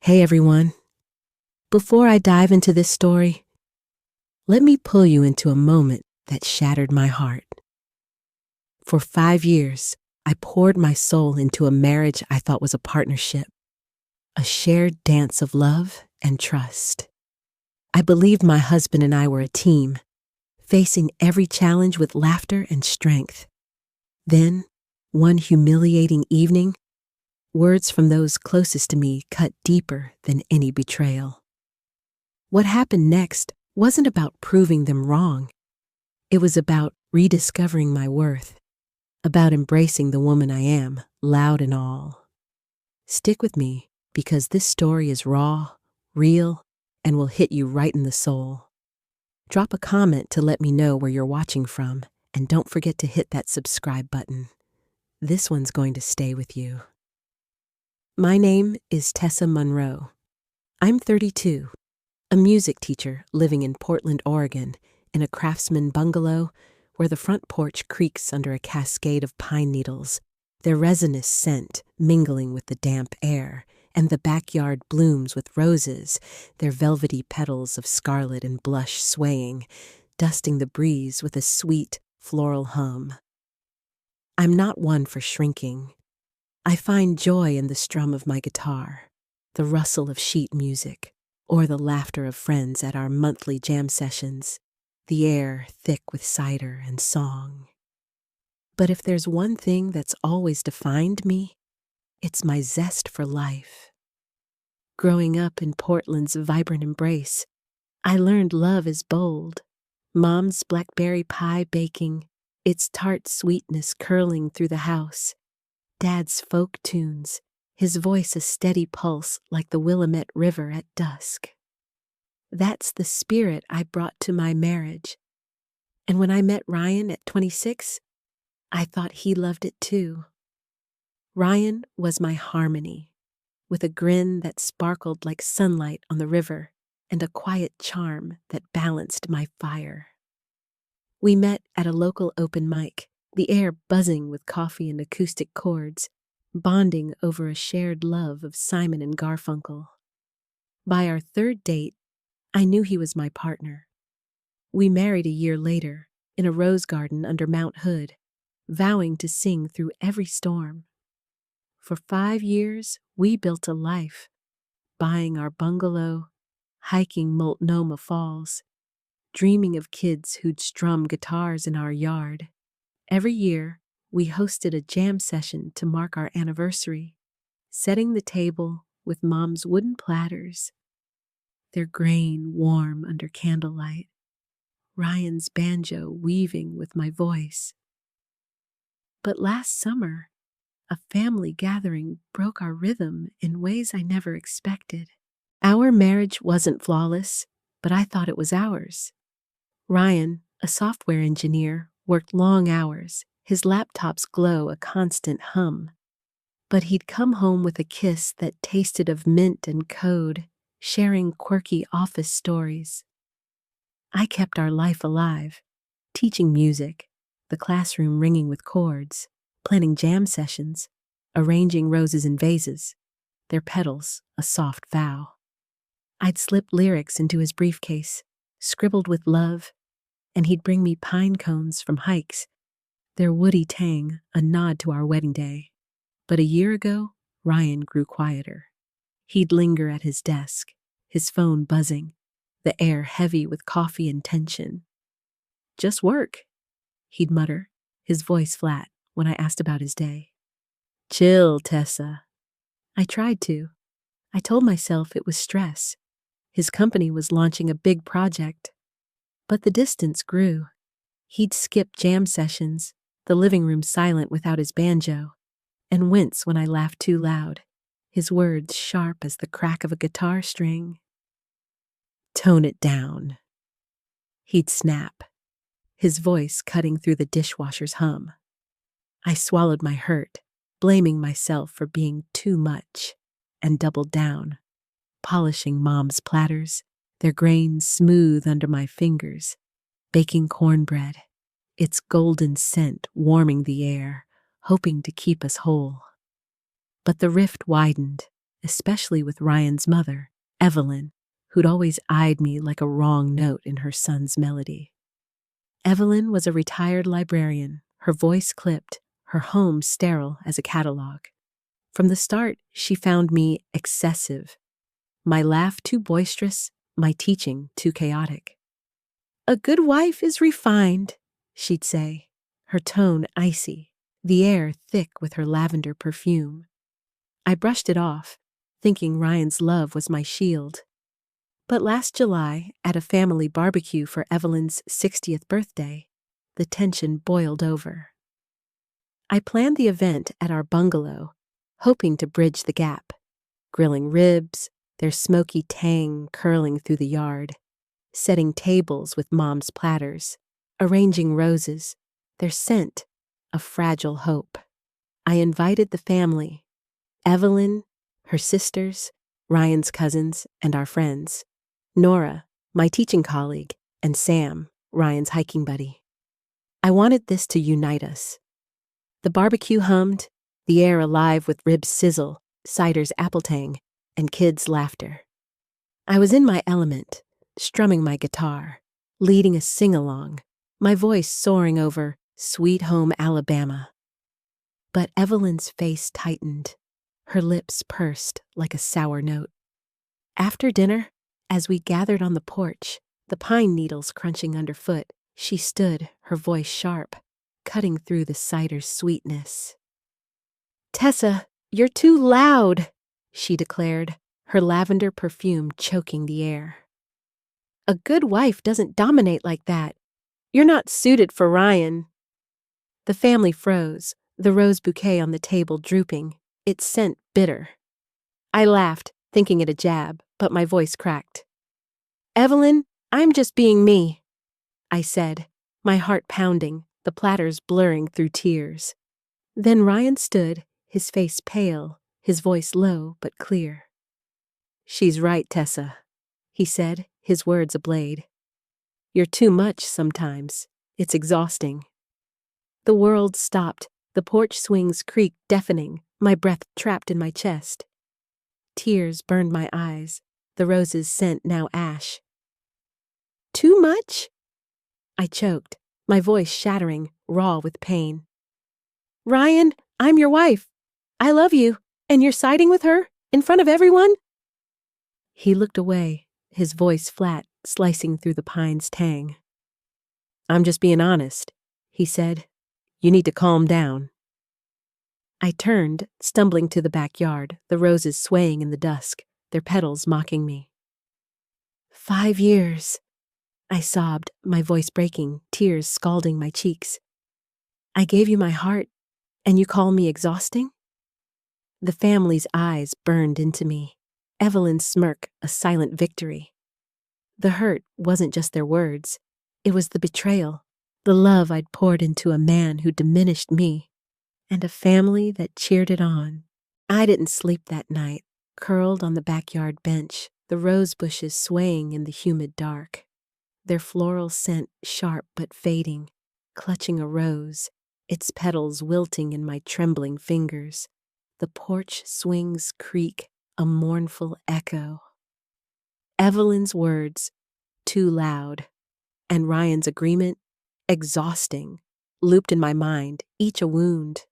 Hey everyone. Before I dive into this story, let me pull you into a moment that shattered my heart. For 5 years, I poured my soul into a marriage I thought was a partnership, a shared dance of love and trust. I believed my husband and I were a team, facing every challenge with laughter and strength. Then, one humiliating evening, words from those closest to me cut deeper than any betrayal. What happened next wasn't about proving them wrong. It was about rediscovering my worth, about embracing the woman I am, loud and all. Stick with me, because this story is raw, real, and will hit you right in the soul. Drop a comment to let me know where you're watching from, and don't forget to hit that subscribe button. This one's going to stay with you. My name is Tessa Monroe. I'm 32, a music teacher living in Portland, Oregon, in a craftsman bungalow where the front porch creaks under a cascade of pine needles, their resinous scent mingling with the damp air, and the backyard blooms with roses, their velvety petals of scarlet and blush swaying, dusting the breeze with a sweet, floral hum. I'm not one for shrinking. I find joy in the strum of my guitar, the rustle of sheet music, or the laughter of friends at our monthly jam sessions, the air thick with cider and song. But if there's one thing that's always defined me, it's my zest for life. Growing up in Portland's vibrant embrace, I learned love is bold. Mom's blackberry pie baking, its tart sweetness curling through the house. Dad's folk tunes, his voice a steady pulse like the Willamette River at dusk. That's the spirit I brought to my marriage. And when I met Ryan at 26, I thought he loved it too. Ryan was my harmony, with a grin that sparkled like sunlight on the river and a quiet charm that balanced my fire. We met at a local open mic, the air buzzing with coffee and acoustic chords, bonding over a shared love of Simon and Garfunkel. By our third date, I knew he was my partner. We married a year later, in a rose garden under Mount Hood, vowing to sing through every storm. For 5 years, we built a life, buying our bungalow, hiking Multnomah Falls, dreaming of kids who'd strum guitars in our yard. Every year, we hosted a jam session to mark our anniversary, setting the table with Mom's wooden platters, their grain warm under candlelight, Ryan's banjo weaving with my voice. But last summer, a family gathering broke our rhythm in ways I never expected. Our marriage wasn't flawless, but I thought it was ours. Ryan, a software engineer, worked long hours, his laptop's glow a constant hum. But he'd come home with a kiss that tasted of mint and code, sharing quirky office stories. I kept our life alive, teaching music, the classroom ringing with chords, planning jam sessions, arranging roses in vases, their petals a soft vow. I'd slip lyrics into his briefcase, scribbled with love, and he'd bring me pine cones from hikes, their woody tang a nod to our wedding day. But a year ago, Ryan grew quieter. He'd linger at his desk, his phone buzzing, the air heavy with coffee and tension. "Just work," he'd mutter, his voice flat when I asked about his day. "Chill, Tessa." I tried to. I told myself it was stress. His company was launching a big project. But the distance grew. He'd skip jam sessions, the living room silent without his banjo, and wince when I laughed too loud, his words sharp as the crack of a guitar string. "Tone it down," he'd snap, his voice cutting through the dishwasher's hum. I swallowed my hurt, blaming myself for being too much, and doubled down, polishing Mom's platters, their grains smooth under my fingers, baking cornbread, its golden scent warming the air, hoping to keep us whole. But the rift widened, especially with Ryan's mother, Evelyn, who'd always eyed me like a wrong note in her son's melody. Evelyn was a retired librarian, her voice clipped, her home sterile as a catalog. From the start, she found me excessive. My laugh too boisterous, my teaching too chaotic. "A good wife is refined," she'd say, her tone icy, the air thick with her lavender perfume. I brushed it off, thinking Ryan's love was my shield. But last July, at a family barbecue for Evelyn's 60th birthday, the tension boiled over. I planned the event at our bungalow, hoping to bridge the gap, grilling ribs, their smoky tang curling through the yard, setting tables with Mom's platters, arranging roses, their scent a fragile hope. I invited the family, Evelyn, her sisters, Ryan's cousins, and our friends, Nora, my teaching colleague, and Sam, Ryan's hiking buddy. I wanted this to unite us. The barbecue hummed, the air alive with ribs sizzle, cider's apple tang, and kids' laughter. I was in my element, strumming my guitar, leading a sing-along, my voice soaring over Sweet Home Alabama. But Evelyn's face tightened, her lips pursed like a sour note. After dinner, as we gathered on the porch, the pine needles crunching underfoot, she stood, her voice sharp, cutting through the cider's sweetness. "Tessa, you're too loud," she declared, her lavender perfume choking the air. "A good wife doesn't dominate like that. You're not suited for Ryan." The family froze, the rose bouquet on the table drooping, its scent bitter. I laughed, thinking it a jab, but my voice cracked. "Evelyn, I'm just being me," I said, my heart pounding, the platters blurring through tears. Then Ryan stood, his face pale, his voice low but clear. "She's right, Tessa," he said, his words ablade. "You're too much sometimes. It's exhausting." The world stopped, the porch swings creaked deafening, my breath trapped in my chest. Tears burned my eyes, the rose's scent now ash. "Too much?" I choked, my voice shattering, raw with pain. "Ryan, I'm your wife. I love you, and you're siding with her, in front of everyone?" He looked away, his voice flat, slicing through the pine's tang. "I'm just being honest," he said. "You need to calm down." I turned, stumbling to the backyard, the roses swaying in the dusk, their petals mocking me. 5 years, I sobbed, my voice breaking, tears scalding my cheeks. "I gave you my heart, and you call me exhausting?" The family's eyes burned into me, Evelyn's smirk a silent victory. The hurt wasn't just their words, it was the betrayal, the love I'd poured into a man who diminished me, and a family that cheered it on. I didn't sleep that night, curled on the backyard bench, the rose bushes swaying in the humid dark, their floral scent sharp but fading, clutching a rose, its petals wilting in my trembling fingers. The porch swings creak, a mournful echo. Evelyn's words, too loud, and Ryan's agreement, exhausting, looped in my mind, each a wound.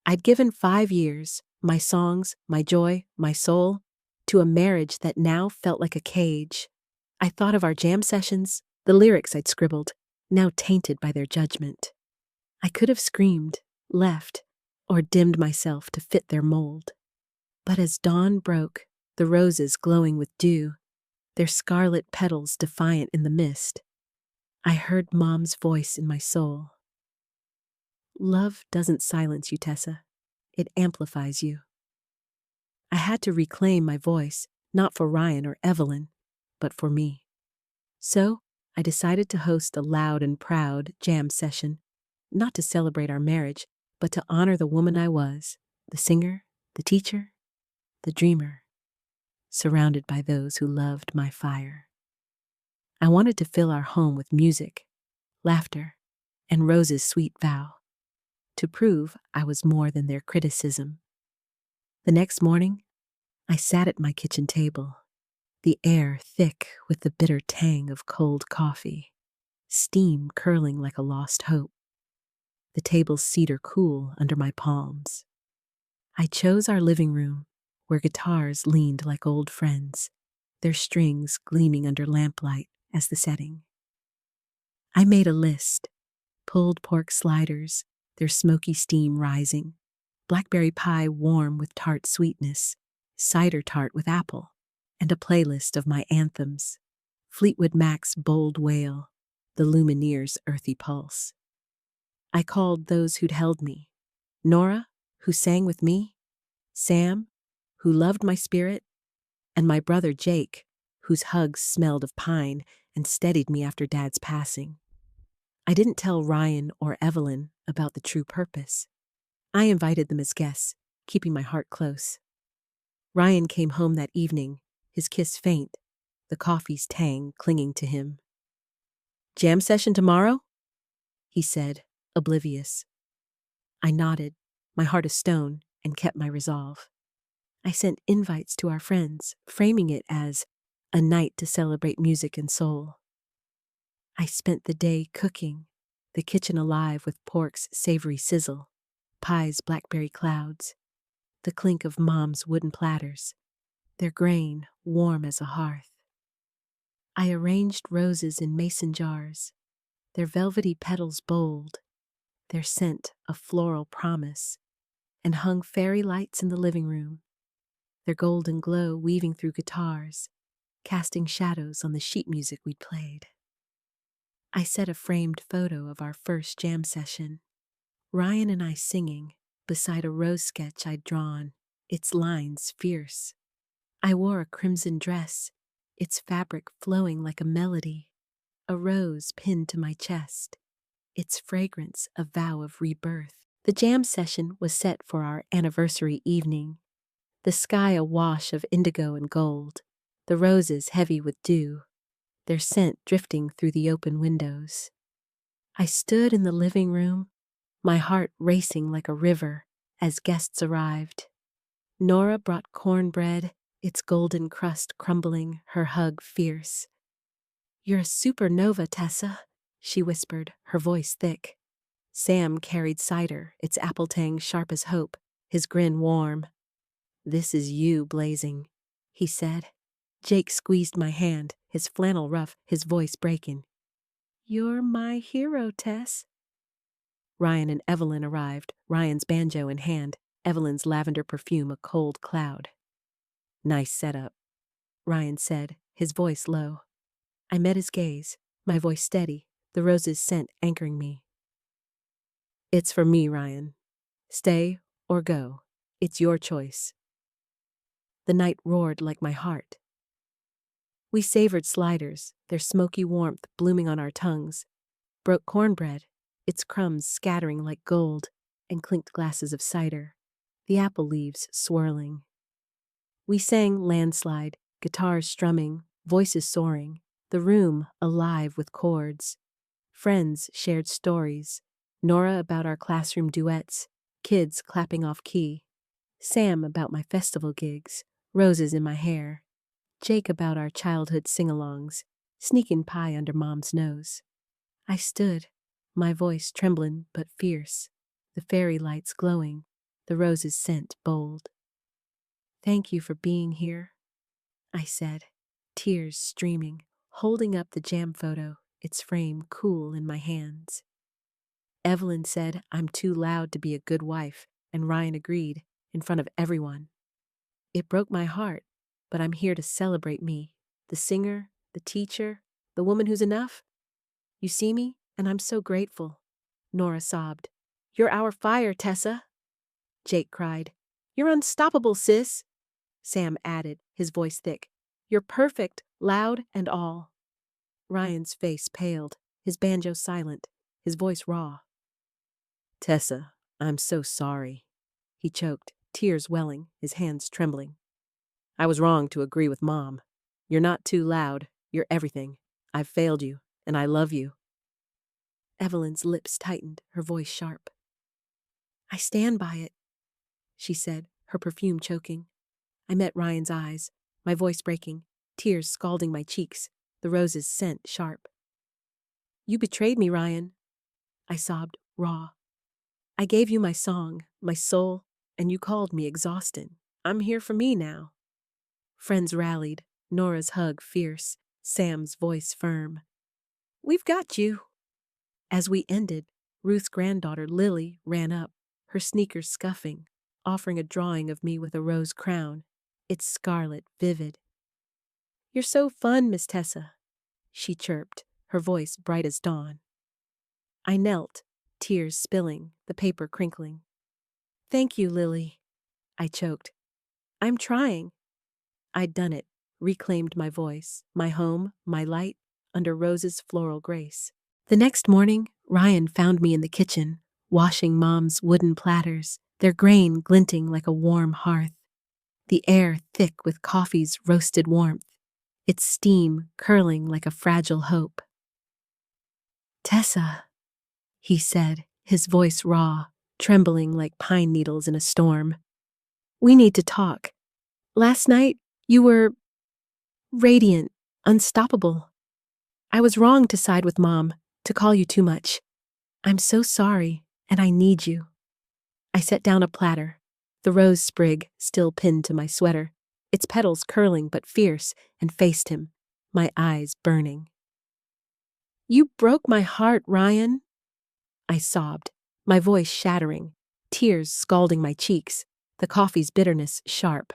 I'd given 5 years, my songs, my joy, my soul, to a marriage that now felt like a cage. I thought of our jam sessions, the lyrics I'd scribbled, now tainted by their judgment. I could have screamed, left, or dimmed myself to fit their mold. But as dawn broke, the roses glowing with dew, their scarlet petals defiant in the mist, I heard Mom's voice in my soul. "Love doesn't silence you, Tessa. It amplifies you." I had to reclaim my voice, not for Ryan or Evelyn, but for me. So I decided to host a loud and proud jam session, not to celebrate our marriage, but to honor the woman I was, the singer, the teacher, the dreamer, surrounded by those who loved my fire. I wanted to fill our home with music, laughter, and Rose's sweet vow, to prove I was more than their criticism. The next morning, I sat at my kitchen table, the air thick with the bitter tang of cold coffee, steam curling like a lost hope, the table's cedar cool under my palms. I chose our living room, where guitars leaned like old friends, their strings gleaming under lamplight as the setting. I made a list: pulled pork sliders, their smoky steam rising, blackberry pie warm with tart sweetness, cider tart with apple, and a playlist of my anthems: Fleetwood Mac's Bold Wail, the Lumineers' Earthy Pulse. I called those who'd held me: Nora, who sang with me, Sam, who loved my spirit, and my brother Jake, whose hugs smelled of pine and steadied me after Dad's passing. I didn't tell Ryan or Evelyn about the true purpose. I invited them as guests, keeping my heart close. Ryan came home that evening, his kiss faint, the coffee's tang clinging to him. "Jam session tomorrow?" he said, oblivious. I nodded, my heart of stone, and kept my resolve. I sent invites to our friends, framing it as a night to celebrate music and soul. I spent the day cooking, the kitchen alive with pork's savory sizzle, pie's blackberry clouds, the clink of Mom's wooden platters, their grain warm as a hearth. I arranged roses in mason jars, their velvety petals bold, their scent a floral promise, and hung fairy lights in the living room, their golden glow weaving through guitars, casting shadows on the sheet music we'd played. I set a framed photo of our first jam session, Ryan and I singing beside a rose sketch I'd drawn, its lines fierce. I wore a crimson dress, its fabric flowing like a melody, a rose pinned to my chest, its fragrance a vow of rebirth. The jam session was set for our anniversary evening, the sky awash of indigo and gold, the roses heavy with dew, their scent drifting through the open windows. I stood in the living room, my heart racing like a river as guests arrived. Nora brought cornbread, its golden crust crumbling, her hug fierce. "You're a supernova, Tessa," she whispered, her voice thick. Sam carried cider, its apple tang sharp as hope, his grin warm. "This is you blazing," he said. Jake squeezed my hand, his flannel rough, his voice breaking. "You're my hero, Tess." Ryan and Evelyn arrived, Ryan's banjo in hand, Evelyn's lavender perfume a cold cloud. "Nice setup," Ryan said, his voice low. I met his gaze, my voice steady, the rose's scent anchoring me. "It's for me, Ryan. Stay or go. It's your choice." The night roared like my heart. We savored sliders, their smoky warmth blooming on our tongues, broke cornbread, its crumbs scattering like gold, and clinked glasses of cider, the apple leaves swirling. We sang Landslide, guitars strumming, voices soaring, the room alive with chords. Friends shared stories, Nora about our classroom duets, kids clapping off key, Sam about my festival gigs, roses in my hair, Jake about our childhood sing-alongs, sneaking pie under Mom's nose. I stood, my voice trembling but fierce, the fairy lights glowing, the roses' scent bold. "Thank you for being here," I said, tears streaming, holding up the jam photo, its frame cool in my hands. Evelyn said I'm too loud to be a good wife, and Ryan agreed, in front of everyone. It broke my heart, but I'm here to celebrate me, the singer, the teacher, the woman who's enough. "You see me, and I'm so grateful," Nora sobbed. "You're our fire, Tessa." Jake cried. "You're unstoppable, sis." Sam added, his voice thick. "You're perfect, loud and all." Ryan's face paled, his banjo silent, his voice raw. "Tessa, I'm so sorry," he choked, tears welling, his hands trembling. "I was wrong to agree with Mom. You're not too loud, you're everything. I've failed you, and I love you." Evelyn's lips tightened, her voice sharp. "I stand by it," she said, her perfume choking. I met Ryan's eyes, my voice breaking, tears scalding my cheeks, the rose's scent sharp. You betrayed me, Ryan. I sobbed, raw. I gave you my song, my soul, and you called me exhausted. I'm here for me now. Friends rallied, Nora's hug fierce, Sam's voice firm. We've got you. As we ended, Ruth's granddaughter Lily ran up, her sneakers scuffing, offering a drawing of me with a rose crown, its scarlet vivid. You're so fun, Miss Tessa, she chirped, her voice bright as dawn. I knelt, tears spilling, the paper crinkling. Thank you, Lily, I choked. I'm trying. I'd done it, reclaimed my voice, my home, my light, under Rose's floral grace. The next morning, Ryan found me in the kitchen, washing Mom's wooden platters, their grain glinting like a warm hearth. The air thick with coffee's roasted warmth, its steam curling like a fragile hope. Tessa, he said, his voice raw, trembling like pine needles in a storm. We need to talk. Last night, you were radiant, unstoppable. I was wrong to side with Mom, to call you too much. I'm so sorry, and I need you. I set down a platter, the rose sprig still pinned to my sweater, its petals curling but fierce, and faced him, my eyes burning. You broke my heart, Ryan, I sobbed, my voice shattering, tears scalding my cheeks, the coffee's bitterness sharp.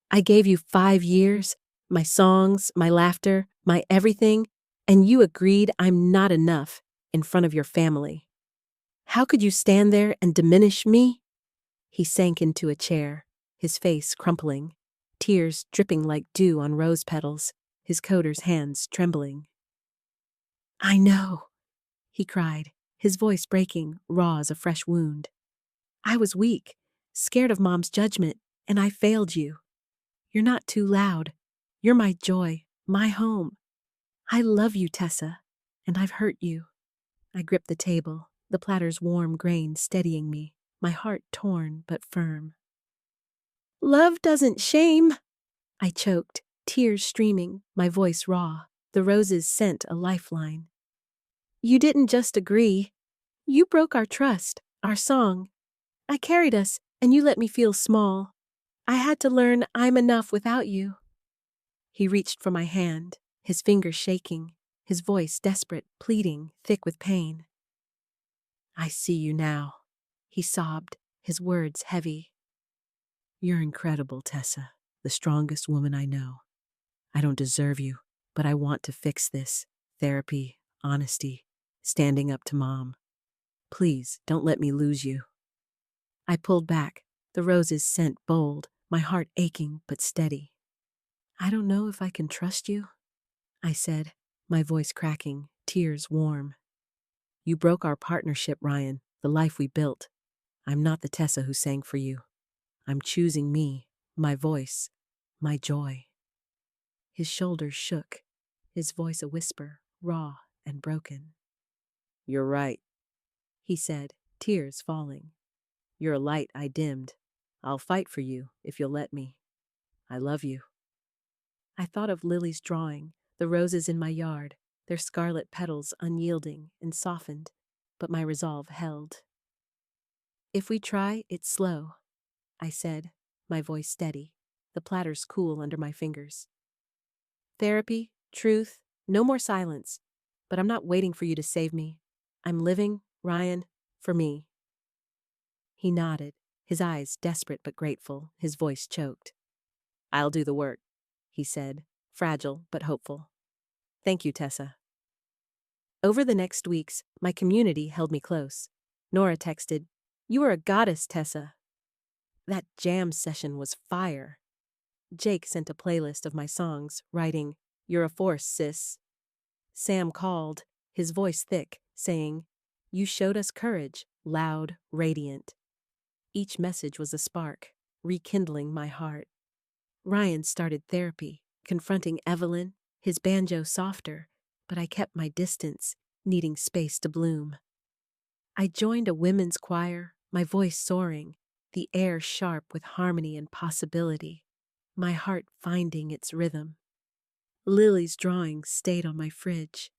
I gave you 5 years, my songs, my laughter, my everything, and you agreed I'm not enough in front of your family. How could you stand there and diminish me? He sank into a chair, his face crumpling, tears dripping like dew on rose petals, his coater's hands trembling. I know, he cried, his voice breaking, raw as a fresh wound. I was weak, scared of Mom's judgment, and I failed you. You're not too loud. You're my joy, my home. I love you, Tessa, and I've hurt you. I gripped the table, the platter's warm grain steadying me, my heart torn but firm. Love doesn't shame, I choked, tears streaming, my voice raw, the rose's scent a lifeline. You didn't just agree. You broke our trust, our song. I carried us, and you let me feel small. I had to learn I'm enough without you. He reached for my hand, his fingers shaking, his voice desperate, pleading, thick with pain. I see you now, he sobbed, his words heavy. You're incredible, Tessa, the strongest woman I know. I don't deserve you, but I want to fix this. Therapy, honesty, standing up to Mom. Please, don't let me lose you. I pulled back, the rose's scent bold, my heart aching but steady. I don't know if I can trust you, I said, my voice cracking, tears warm. You broke our partnership, Ryan, the life we built. I'm not the Tessa who sang for you. I'm choosing me, my voice, my joy. His shoulders shook, his voice a whisper, raw and broken. You're right, he said, tears falling. You're a light I dimmed. I'll fight for you if you'll let me. I love you. I thought of Lily's drawing, the roses in my yard, their scarlet petals unyielding and softened, but my resolve held. If we try, it's slow, I said, my voice steady, the platters cool under my fingers. Therapy, truth, no more silence, but I'm not waiting for you to save me. I'm living, Ryan, for me. He nodded, his eyes desperate but grateful, his voice choked. I'll do the work, he said, fragile but hopeful. Thank you, Tessa. Over the next weeks, my community held me close. Nora texted, You are a goddess, Tessa. That jam session was fire. Jake sent a playlist of my songs, writing, You're a force, sis. Sam called, his voice thick, saying, You showed us courage, loud, radiant. Each message was a spark, rekindling my heart. Ryan started therapy, confronting Evelyn, his banjo softer, but I kept my distance, needing space to bloom. I joined a women's choir, my voice soaring, the air sharp with harmony and possibility. my heart finding its rhythm. Lily's drawing stayed on my fridge,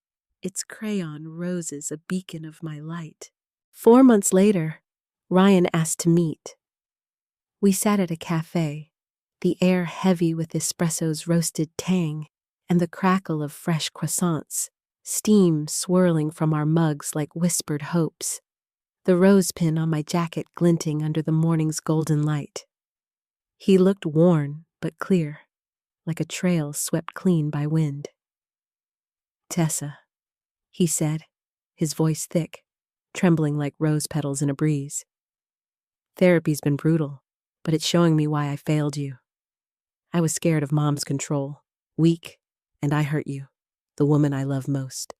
its crayon roses a beacon of my light. 4 months later, Ryan asked to meet. We sat at a cafe, the air heavy with espresso's roasted tang and the crackle of fresh croissants, steam swirling from our mugs like whispered hopes, the rose pin on my jacket glinting under the morning's golden light. He looked worn but clear, like a trail swept clean by wind. "Tessa," he said, his voice thick, trembling like rose petals in a breeze. "Therapy's been brutal, but it's showing me why I failed you. I was scared of Mom's control, weak, and I hurt you, the woman I love most.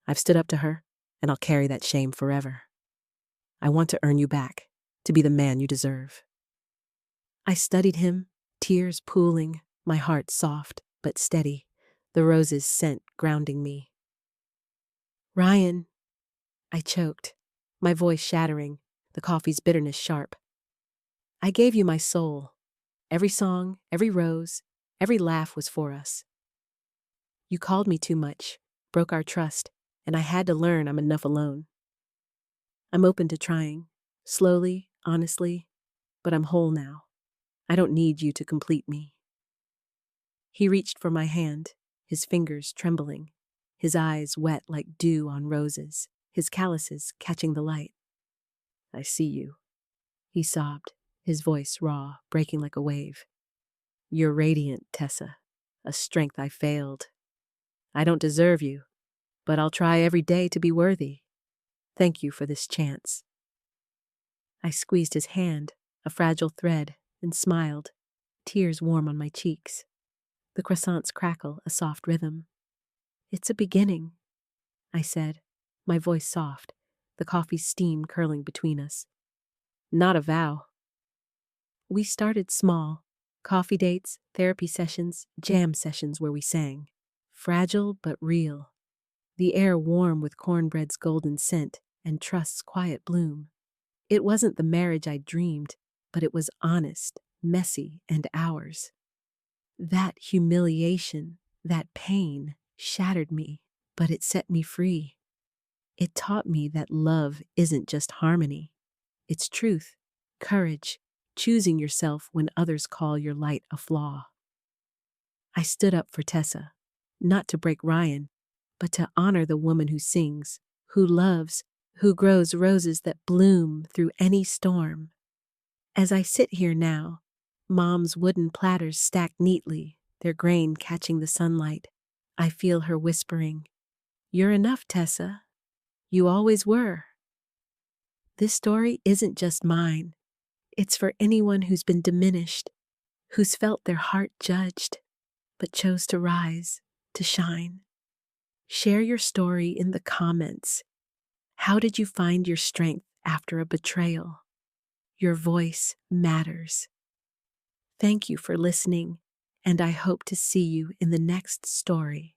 I've stood up to her, and I'll carry that shame forever. I want to earn you back, to be the man you deserve." I studied him, tears pooling, my heart soft but steady, the rose's scent grounding me. "Ryan," I choked, my voice shattering, the coffee's bitterness sharp. "I gave you my soul. Every song, every rose, every laugh was for us. You called me too much, broke our trust, and I had to learn I'm enough alone. I'm open to trying, slowly, honestly, but I'm whole now. I don't need you to complete me." He reached for my hand, his fingers trembling, his eyes wet like dew on roses, his calluses catching the light. "I see you," he sobbed, his voice raw, breaking like a wave. "You're radiant, Tessa, a strength I failed. I don't deserve you, but I'll try every day to be worthy. Thank you for this chance." I squeezed his hand, a fragile thread, and smiled, tears warm on my cheeks. The croissants crackle a soft rhythm. "It's a beginning," I said, my voice soft, the coffee's steam curling between us. "Not a vow." We started small, coffee dates, therapy sessions, jam sessions where we sang. Fragile but real. The air warm with cornbread's golden scent and trust's quiet bloom. It wasn't the marriage I dreamed, but it was honest, messy, and ours. That humiliation, that pain, shattered me, but it set me free. It taught me that love isn't just harmony. It's truth, courage, choosing yourself when others call your light a flaw. I stood up for Tessa, not to break Ryan, but to honor the woman who sings, who loves, who grows roses that bloom through any storm. As I sit here now, Mom's wooden platters stacked neatly, their grain catching the sunlight, I feel her whispering, "You're enough, Tessa. You always were." This story isn't just mine. It's for anyone who's been diminished, who's felt their heart judged, but chose to rise, to shine. Share your story in the comments. How did you find your strength after a betrayal? Your voice matters. Thank you for listening, and I hope to see you in the next story.